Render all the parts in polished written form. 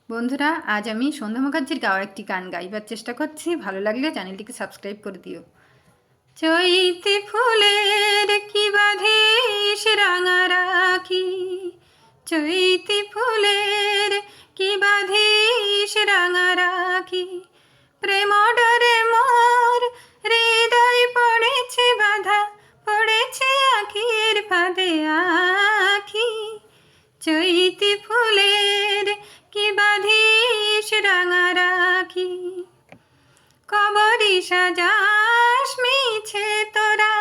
বন্ধুরা, আজ আমি সন্ধ্যা মুখার্জির গাওয়া একটি গান গাইবার চেষ্টা করছি। ভালো লাগলে চ্যানেলটিকে সাবস্ক্রাইব করে দিও। চৈতি ফুলের কি বাঁধিস রাঙা রাখি, চৈতি ফুলের কি বাঁধিস রাঙা রাখি, প্রেম ডরে মোর হৃদয় পড়েছে বাধা, পড়েছে আখির ফাঁদে আখি। চৈতি ফুলের কি বাঁধিস রাঙা রাখি, কবরি সাজাস মিছে তোরা,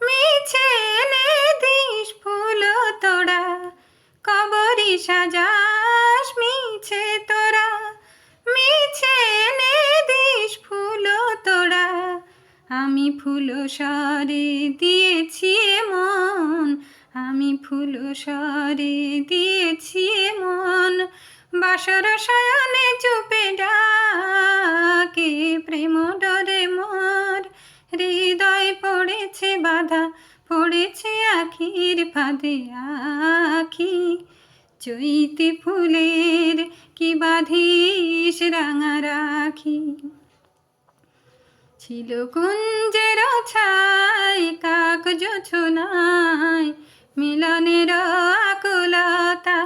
মিছে এনে দিস ফুল তোড়া। কবরি সাজাস মিছে তোরা, মিছে এনে দিস ফুল তোড়া। আমি ফুল সরে দিয়েছি মন, আমি ফুল সরে দিয়েছি মন, বাসর শয়নে চুপে ডাকে, প্রেম ডরে মোর হৃদয় পড়েছে বাধা, পড়েছে আখির ফাঁদে আখি। চৈতি ফুলের কি বাঁধিস রাঙা রাখি, ছিল কুঞ্জের ছাই কাক জোছনায় মিলনের আকুলতা,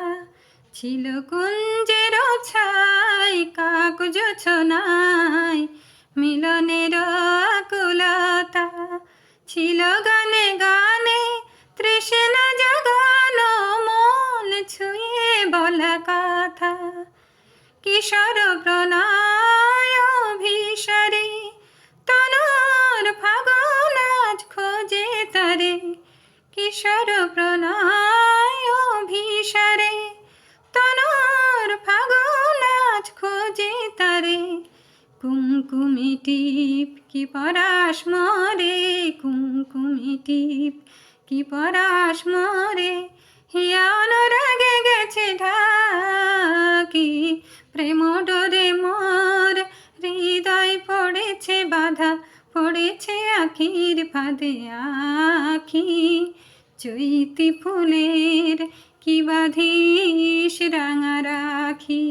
ছিল কুঞ্জের ছাই কাক জোছনায় মিলনের আকুলতা, ছিল গানে গানে তৃষ্ণা জাগানো মন ছুঁয়ে বলা কথা। কিশোর প্রণয় অভিসারে তনুর ফাগুন আজ খোঁজে তারে, কিশোর প্রণয় অভিসারে তনুর ফাগুন আজ খোঁজে তারে। কুমকুমি টিপ কি পরাশ মরে, কুমকুমি টিপ কি পরাশ মরে, হিয়া অনুরাগে গেছে ঢাকি, প্রেম ডরে মোর হৃদয় পড়েছে বাধা, পড়েছে আখির ফাঁদে আখি। চৈতি ফুলের কি বাঁধিস রাঙা রাখি।